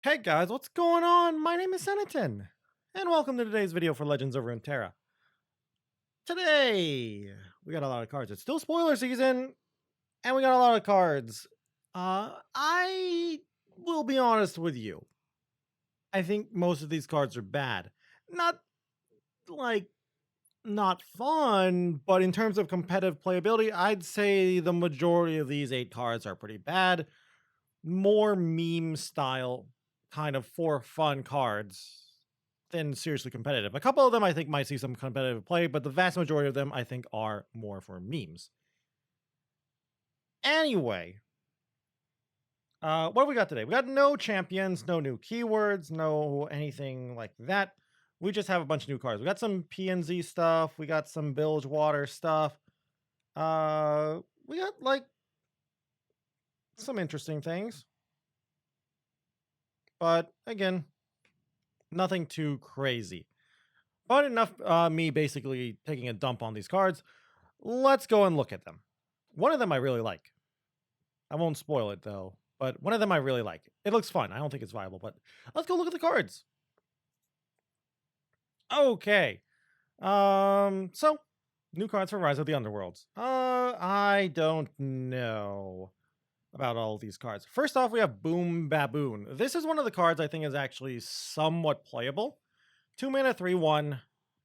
Hey guys, what's going on? My name is Senaton, and welcome to today's video for Legends of Runeterra. Today, we got a lot of cards. It's still spoiler season, and we got a lot of cards. I will be honest with you. I think most of these cards are bad. Not like not fun, but in terms of competitive playability, I'd say the majority of these 8 cards are pretty bad. More meme style, kind of for fun cards than seriously competitive. A couple of them I think might see some competitive play, but the vast majority of them I think are more for memes. Anyway, what do we got today? We got no champions, no new keywords, no anything like that. We just have a bunch of new cards. We got some PNZ stuff. We got some Bilgewater stuff. We got like some interesting things, but again, nothing too crazy. But enough me basically taking a dump on these cards. Let's go and look at them. One of them I really like. I won't spoil it though, but one of them I really like. It looks fun. I don't think it's viable, but let's go look at the cards. Okay. So new cards for Rise of the Underworlds. I don't know about all these cards. First off, we have Boom Baboon. This is one of the cards I think is actually somewhat playable. 2 mana, 3/1,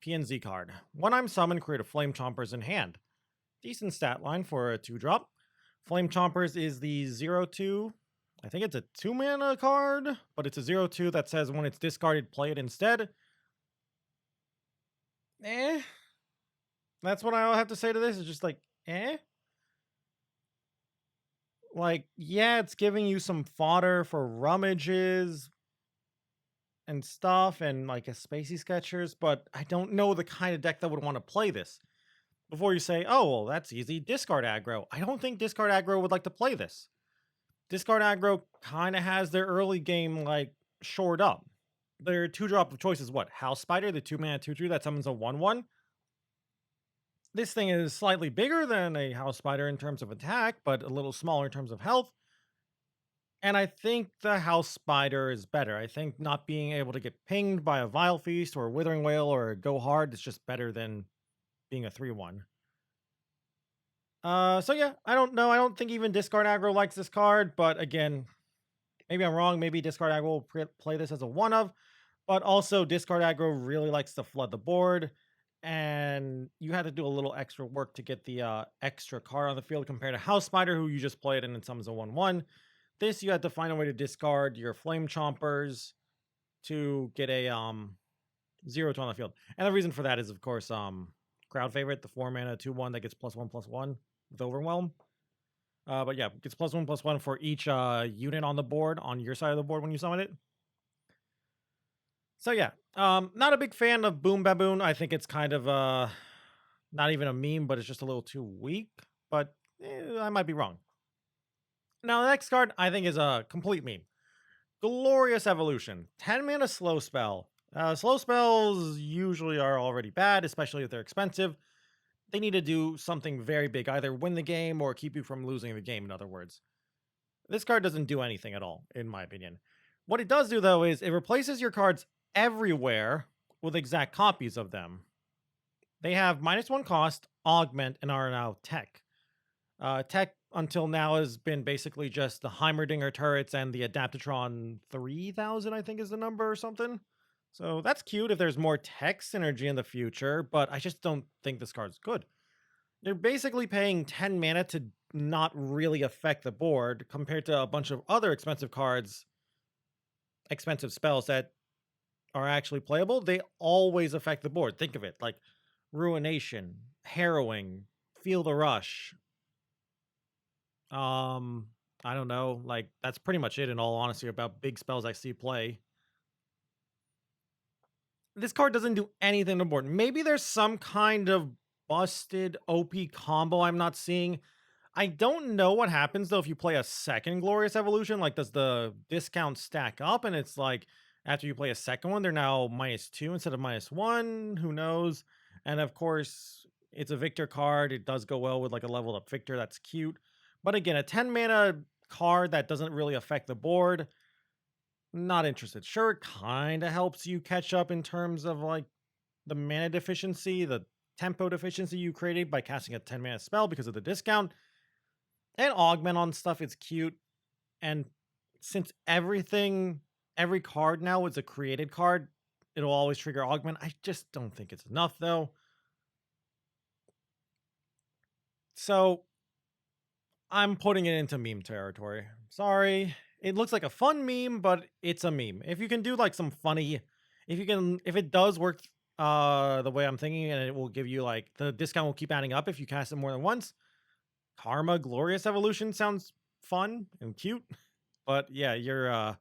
PNZ card. When I'm summoned, create a Flame Chompers in hand. Decent stat line for a 2-drop. Flame Chompers is the 0/2. I think it's a 2 mana card, but it's a 0/2 that says when it's discarded, play it instead. Eh. That's what I have to say to this. It's just like, eh. Like, yeah, it's giving you some fodder for rummages and stuff and like a Spacey Sketchers, but I don't know the kind of deck that would want to play this. Before you say, oh, well, that's easy, discard aggro. I don't think discard aggro would like to play this. Discard aggro kind of has their early game like shored up. Their 2-drop of choice is what? House Spider, the 2 mana 2/2 that summons a 1/1. This thing is slightly bigger than a House Spider in terms of attack, but a little smaller in terms of health. And I think the House Spider is better. I think not being able to get pinged by a Vile Feast or a Withering Wail or a Go Hard is just better than being a 3/1. So yeah, I don't know. I don't think even Discard Aggro likes this card, but again, maybe I'm wrong. Maybe Discard Aggro will play this as a one of, but also Discard Aggro really likes to flood the board, and you had to do a little extra work to get the extra card on the field compared to House Spider, who you just played and it summons a 1/1. This you had to find a way to discard your Flame Chompers to get a 0/2 on the field, and the reason for that is of course crowd favorite, the 4 mana 2/1 that gets +1/+1 with Overwhelm. But yeah, gets +1/+1 for each unit on the board on your side of the board when you summon it. So yeah, not a big fan of Boom Baboon. I think it's kind of not even a meme, but it's just a little too weak. But I might be wrong. Now the next card I think is a complete meme. Glorious Evolution, 10 mana slow spell. Slow spells usually are already bad, especially if they're expensive. They need to do something very big, either win the game or keep you from losing the game, in other words. This card doesn't do anything at all, in my opinion. What it does do, though, is it replaces your cards everywhere with exact copies of them. They have -1 cost, augment, and are now tech. Tech until now has been basically just the Heimerdinger turrets and the Adaptatron 3000, I think is the number or something. So that's cute if there's more tech synergy in the future, but I just don't think this card's good. You're basically paying 10 mana to not really affect the board compared to a bunch of other expensive cards, expensive spells that are actually playable. They always affect the board. Think of it like Ruination, Harrowing, Feel the Rush. I don't know. Like, that's pretty much it in all honesty about big spells I see play. This card doesn't do anything to the board. Maybe there's some kind of busted OP combo I'm not seeing. I don't know what happens though if you play a second Glorious Evolution. Like, does the discount stack up? And it's like after you play a second one, they're now -2 instead of -1. Who knows? And of course, it's a Victor card. It does go well with like a leveled up Victor. That's cute. But again, a 10 mana card that doesn't really affect the board. Not interested. Sure, it kind of helps you catch up in terms of like the mana deficiency, the tempo deficiency you created by casting a 10 mana spell because of the discount. And augment on stuff is cute. And since every card now is a created card, it'll always trigger augment. I just don't think it's enough though. So I'm putting it into meme territory. Sorry. It looks like a fun meme, but it's a meme. If you can do like some funny, if it does work the way I'm thinking, and it will give you like the discount will keep adding up if you cast it more than once. Karma Glorious Evolution sounds fun and cute. But yeah, you're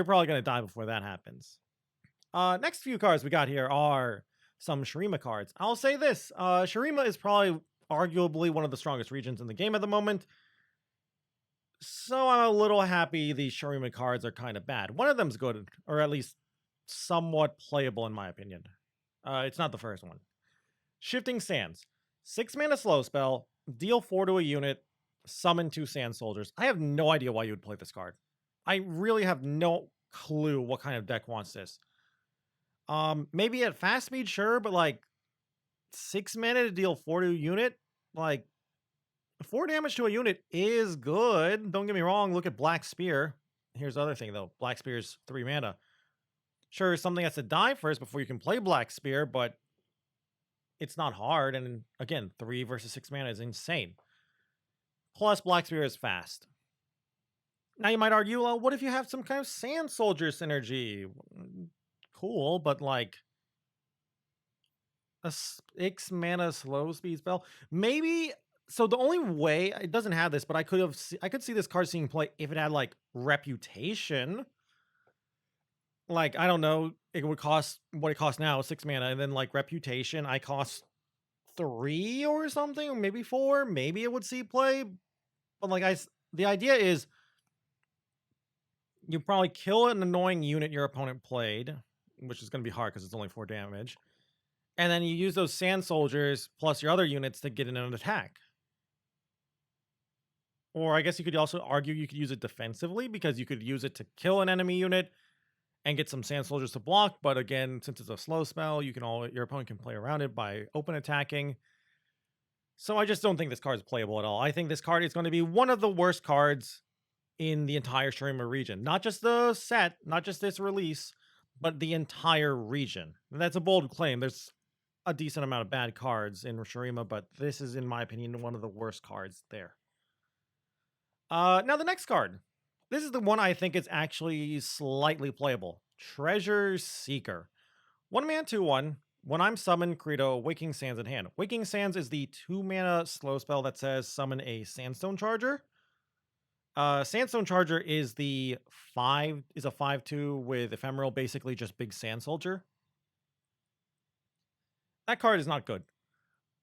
probably gonna die before that happens. Next few cards we got here are some Shurima cards. I'll say this: Shurima is probably arguably one of the strongest regions in the game at the moment. So I'm a little happy these Shurima cards are kind of bad. One of them's good, or at least somewhat playable in my opinion. It's not the first one. Shifting Sands. 6 mana slow spell, deal 4 to a unit, summon 2 sand soldiers. I have no idea why you would play this card. I really have no clue what kind of deck wants this. Maybe at fast speed, sure, but like 6 mana to deal 4 to a unit, like 4 damage to a unit is good. Don't get me wrong. Look at Black Spear. Here's the other thing though. Black Spear's 3 mana. Sure, something has to die first before you can play Black Spear, but it's not hard. And again, 3 versus 6 mana is insane. Plus, Black Spear is fast. Now you might argue, well, what if you have some kind of Sand Soldier synergy? Cool, but like a 6 mana slow speed spell, maybe. So the only way it doesn't have this, but I could see this card seeing play if it had like Reputation. Like, I don't know, it would cost what it costs now, 6 mana, and then like Reputation, I cost 3 or something, or maybe 4. Maybe it would see play. But like the idea is you probably kill an annoying unit your opponent played, which is going to be hard because it's only 4 damage. And then you use those Sand Soldiers plus your other units to get in an attack. Or I guess you could also argue you could use it defensively because you could use it to kill an enemy unit and get some Sand Soldiers to block. But again, since it's a slow spell, your opponent can play around it by open attacking. So I just don't think this card is playable at all. I think this card is going to be one of the worst cards in the entire Shurima region. Not just the set, not just this release, but the entire region. And that's a bold claim. There's a decent amount of bad cards in Shurima, but this is, in my opinion, one of the worst cards there. Now the next card. This is the one I think is actually slightly playable. Treasure Seeker. 1 mana 2/1. When I'm summoned, create a Waking Sands in hand. Waking Sands is the 2 mana slow spell that says summon a Sandstone Charger. Sandstone Charger is a 5/2 with Ephemeral, basically just big Sand Soldier. That card is not good.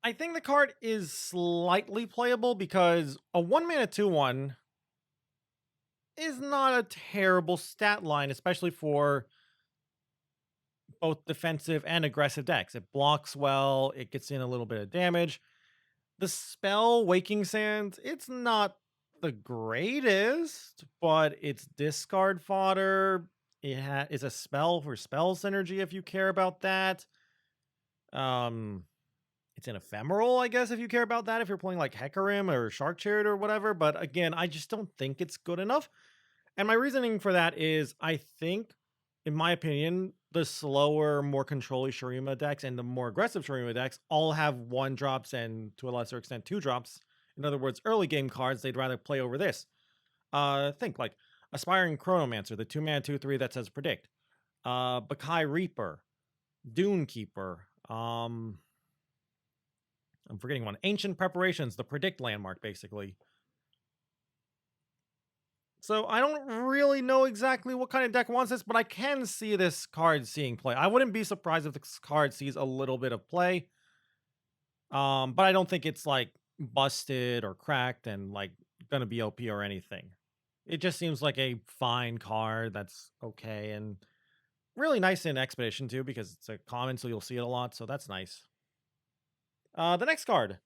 I think the card is slightly playable because a 1 mana 2/1 is not a terrible stat line, especially for both defensive and aggressive decks. It blocks well, it gets in a little bit of damage. The spell Waking Sands, it's not the greatest, but it's discard fodder. It is a spell for spell synergy if you care about that. It's an ephemeral, I guess, if you care about that, if you're playing like Hecarim or Shark Chariot or whatever. But again, I just don't think it's good enough. And my reasoning for that is I think, in my opinion, the slower, more control-y Shurima decks and the more aggressive Shurima decks all have 1-drops and, to a lesser extent, 2-drops. In other words, early game cards they'd rather play over this. Think like Aspiring Chronomancer, the 2 mana 2/3 that says Predict. Bakai Reaper, Dune Keeper. I'm forgetting one. Ancient Preparations, the Predict landmark, basically. So I don't really know exactly what kind of deck wants this, but I can see this card seeing play. I wouldn't be surprised if this card sees a little bit of play. But I don't think it's like busted or cracked and like gonna be OP or anything. It just seems like a fine card that's okay and really nice in Expedition too, because it's a common, so you'll see it a lot, so that's nice. The next card.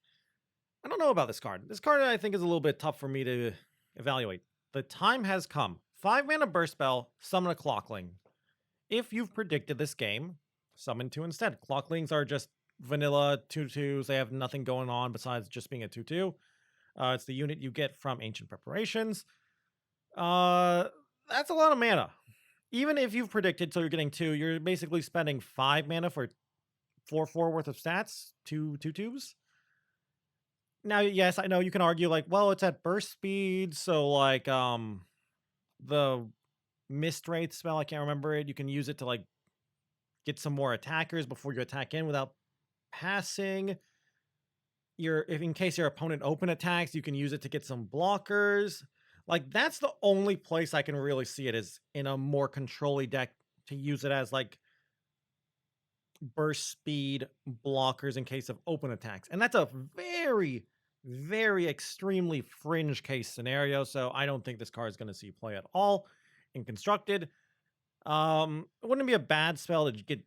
I don't know about this card. This card I think is a little bit tough for me to evaluate. The Time Has Come. 5-mana burst spell, summon a Clockling. If you've predicted this game, summon 2 instead. Clocklings are just vanilla 2/2s. They have nothing going on besides just being a 2/2. It's the unit you get from Ancient Preparations. That's a lot of mana. Even if you've predicted, so you're getting 2, you're basically spending 5 mana for 4/4 worth of stats, 2/2s. Now, yes, I know you can argue like, well, it's at burst speed, so like the Mist Wraith spell, I can't remember it. You can use it to like get some more attackers before you attack in without passing. If in case your opponent open attacks, you can use it to get some blockers. Like that's the only place I can really see it is in a more control-y deck to use it as like burst speed blockers in case of open attacks. And that's a very, very extremely fringe case scenario. So I don't think this card is going to see play at all in constructed. It wouldn't be a bad spell to get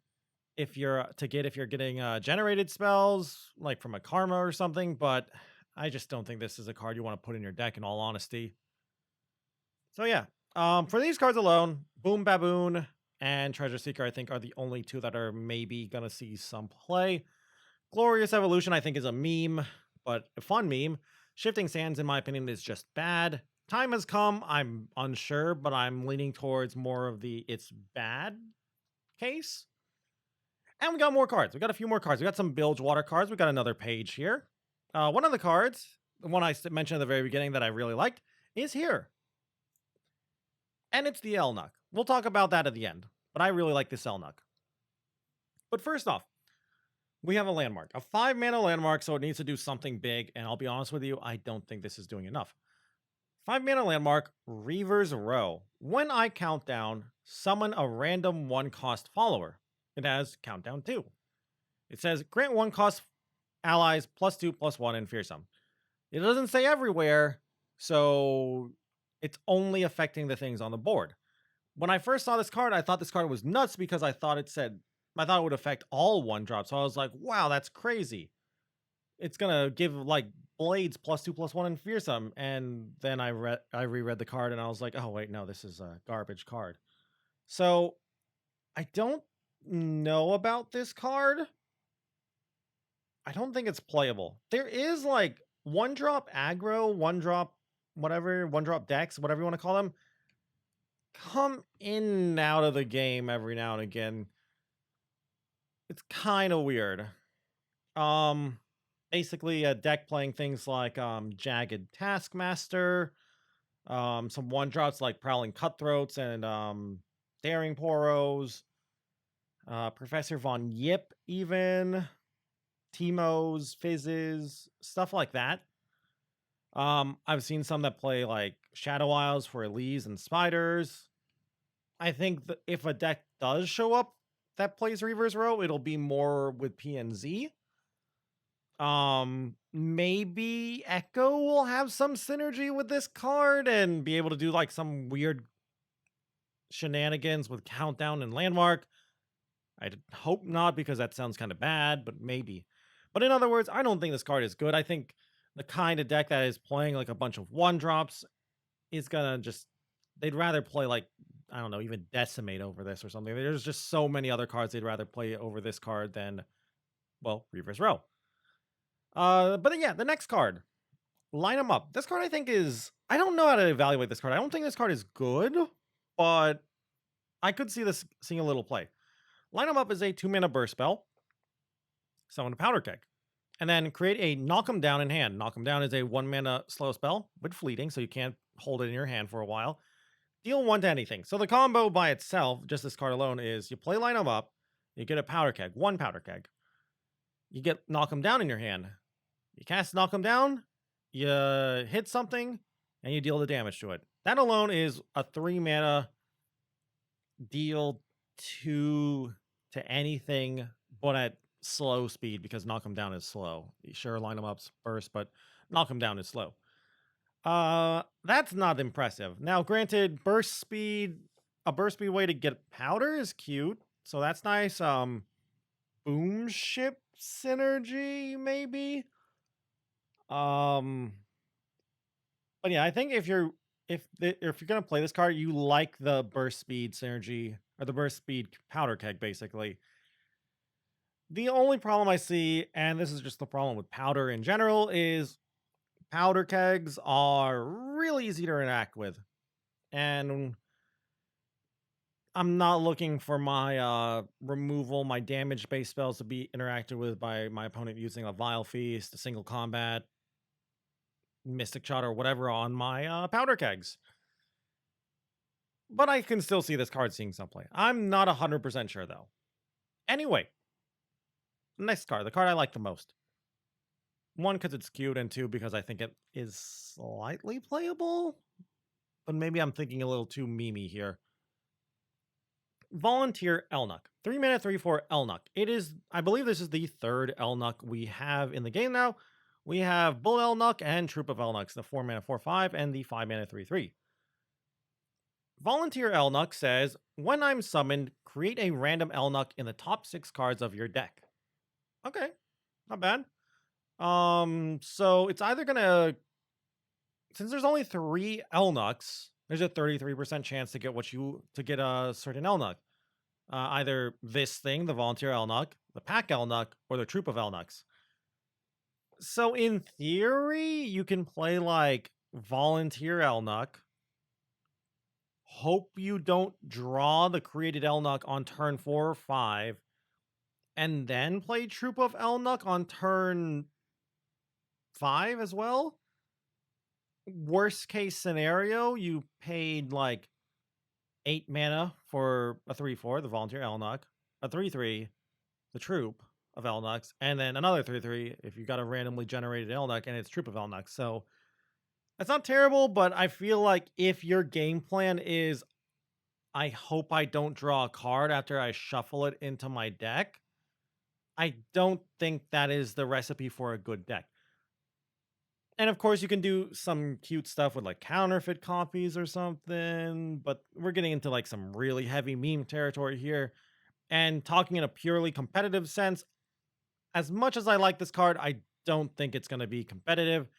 if you're getting generated spells like from a karma or something, but I just don't think this is a card you want to put in your deck in all honesty. So yeah, for these cards alone, Boom Baboon and Treasure Seeker I think are the only 2 that are maybe gonna see some play. Glorious Evolution I think is a meme, but a fun meme. Shifting Sands in my opinion is just bad. Time Has Come, I'm unsure, but I'm leaning towards more of the it's bad case. And we got more cards. We got a few more cards. We got some Bilge Water cards. We got another page here. One of the cards, the one I mentioned at the very beginning that I really liked, is here. And it's the ELNUK. We'll talk about that at the end, but I really like this ELNUK. But first off, we have a landmark. A 5-mana landmark, so it needs to do something big, and I'll be honest with you, I don't think this is doing enough. 5-mana landmark, Reaver's Row. When I count down, summon a random 1-cost follower. It has countdown 2. It says grant 1-cost allies +2/+1 and fearsome. It doesn't say everywhere, so it's only affecting the things on the board. When I first saw this card, I thought this card was nuts because I thought it would affect all 1-drops. So I was like, wow, that's crazy. It's gonna give like blades +2/+1 and fearsome. And then I reread the card and I was like, oh wait, no, this is a garbage card. So I don't know about this card. I don't think it's playable. There is like 1-drop aggro, 1-drop whatever, 1-drop decks, whatever you want to call them, come in and out of the game every now and again. It's kind of weird. Basically a deck playing things like Jagged Taskmaster, some 1-drops like Prowling Cutthroats and Daring Poros, Professor Von Yip even, Teemos, Fizzes, stuff like that. I've seen some that play like Shadow Isles for Elise and Spiders. I think that if a deck does show up that plays Reaver's Row, it'll be more with PNZ. Maybe Echo will have some synergy with this card and be able to do like some weird shenanigans with Countdown and Landmark. I hope not because that sounds kind of bad, but maybe. But in other words, I don't think this card is good. I think the kind of deck that is playing like a bunch of 1-drops is gonna just, they'd rather play like, I don't know, even Decimate over this or something. There's just so many other cards they'd rather play over this card than, well, Reaver's Row. But yeah, the next card, Line 'em Up. This card I think is, I don't know how to evaluate this card. I don't think this card is good, but I could see this seeing a little play. Line 'em Up is a 2-mana burst spell. Summon a Powder Keg. And then create a Knock 'em Down in hand. Knock 'em Down is a 1-mana slow spell with fleeting, so you can't hold it in your hand for a while. Deal 1 to anything. So the combo by itself, just this card alone, is you play Line 'em Up, you get a Powder Keg, 1 Powder Keg. You get Knock 'em Down in your hand. You cast Knock 'em Down, you hit something, and you deal the damage to it. That alone is a 3-mana deal 2 to anything, but at slow speed because Knock 'em Down is slow. Sure, Line 'em Up's burst, but Knock 'em Down is slow. That's not impressive. Now, granted, burst speed, a burst speed way to get powder is cute, so that's nice. Boom ship synergy, maybe. But yeah, I think if if you're gonna play this card, you like the burst speed synergy or the burst speed powder keg, basically. The only problem I see, and this is just the problem with powder in general, is powder kegs are really easy to interact with. And I'm not looking for my removal, my damage-based spells to be interacted with by my opponent using a Vile Feast, a single combat, Mystic Shot, or whatever on my powder kegs. But I can still see this card seeing some play. I'm not 100% sure, though. Anyway, next card, the card I like the most. One, because it's cute, and two, because I think it is slightly playable. But maybe I'm thinking a little too memey here. Volunteer ELNUK. 3-mana, 3/4 ELNUK. It is, I believe this is the third ELNUK we have in the game now. We have Bull ELNUK and Troop of ELNUKs, the 4-mana, 4/5, and the 5-mana, 3/3. Volunteer ELNUK says, when I'm summoned, create a random ELNUK in the top 6 cards of your deck. Okay, not bad. So it's either gonna, since there's only 3 ELNUKs, there's a 33% chance to get a certain ELNUK. Either this thing, the Volunteer ELNUK, the Pack ELNUK, or the Troop of ELNUKs. So in theory, you can play like Volunteer ELNUK, hope you don't draw the created ELNUK on turn 4 or 5, and then play Troop of ELNUK on turn 5 as well. Worst case scenario, you paid like 8 mana for a 3/4, the Volunteer ELNUK, a 3/3, the Troop of ELNUKs, and then another 3/3 if you got a randomly generated ELNUK and it's Troop of ELNUKs. So that's not terrible, but I feel like if your game plan is, I hope I don't draw a card after I shuffle it into my deck, I don't think that is the recipe for a good deck. And of course, you can do some cute stuff with like counterfeit copies or something, but we're getting into like some really heavy meme territory here. And talking in a purely competitive sense, as much as I like this card, I don't think it's going to be competitive,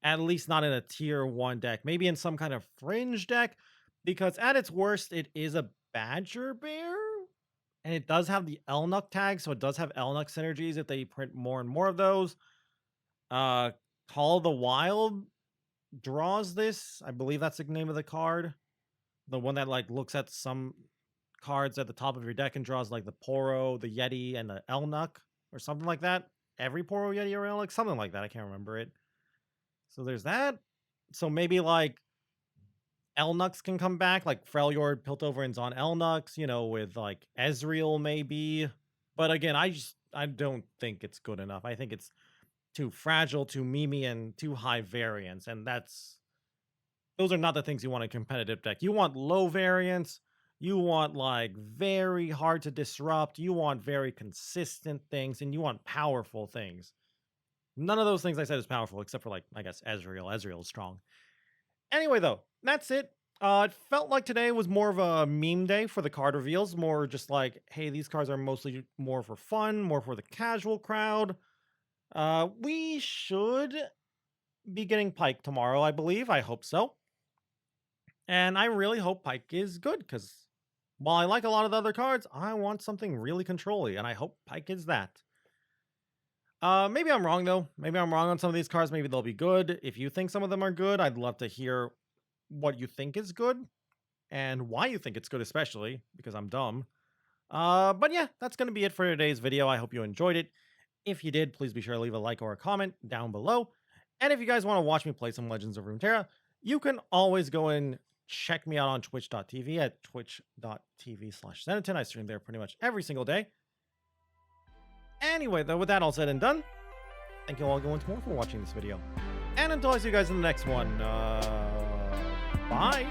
at least not in a tier 1 deck, maybe in some kind of fringe deck, because at its worst, it is a Badger Bear, and it does have the ELNUK tag, so it does have ELNUK synergies if they print more and more of those. Call of the Wild draws this. I believe that's the name of the card. The one that like looks at some cards at the top of your deck and draws like the Poro, the Yeti, and the ELNUK, or something like that. Every Poro, Yeti, or ELNUK, something like that. I can't remember it. So there's that. So maybe like ELNUKs can come back, like Freljord, Piltover, and Zon ELNUKs, you know, with like Ezreal maybe. But again, I don't think it's good enough. I think it's too fragile, too memey, and too high variance. And those are not the things you want in a competitive deck. You want low variance. You want like very hard to disrupt. You want very consistent things, and you want powerful things. None of those things I said is powerful, except for like, I guess, Ezreal. Ezreal is strong. Anyway, though, that's it. It felt like today was more of a meme day for the card reveals. More just like, hey, these cards are mostly more for fun, more for the casual crowd. We should be getting Pike tomorrow, I believe. I hope so. And I really hope Pike is good, because while I like a lot of the other cards, I want something really control-y, and I hope Pike is that. Maybe I'm wrong, though. Maybe I'm wrong on some of these cards. Maybe they'll be good. If you think some of them are good, I'd love to hear what you think is good and why you think it's good, especially because I'm dumb. But yeah, that's going to be it for today's video. I hope you enjoyed it. If you did, please be sure to leave a like or a comment down below. And if you guys want to watch me play some Legends of Runeterra, you can always go and check me out on twitch.tv at twitch.tv/Zenatan. I stream there pretty much every single day. Anyway, though, with that all said and done, thank you all once more for watching this video. And until I see you guys in the next one, bye!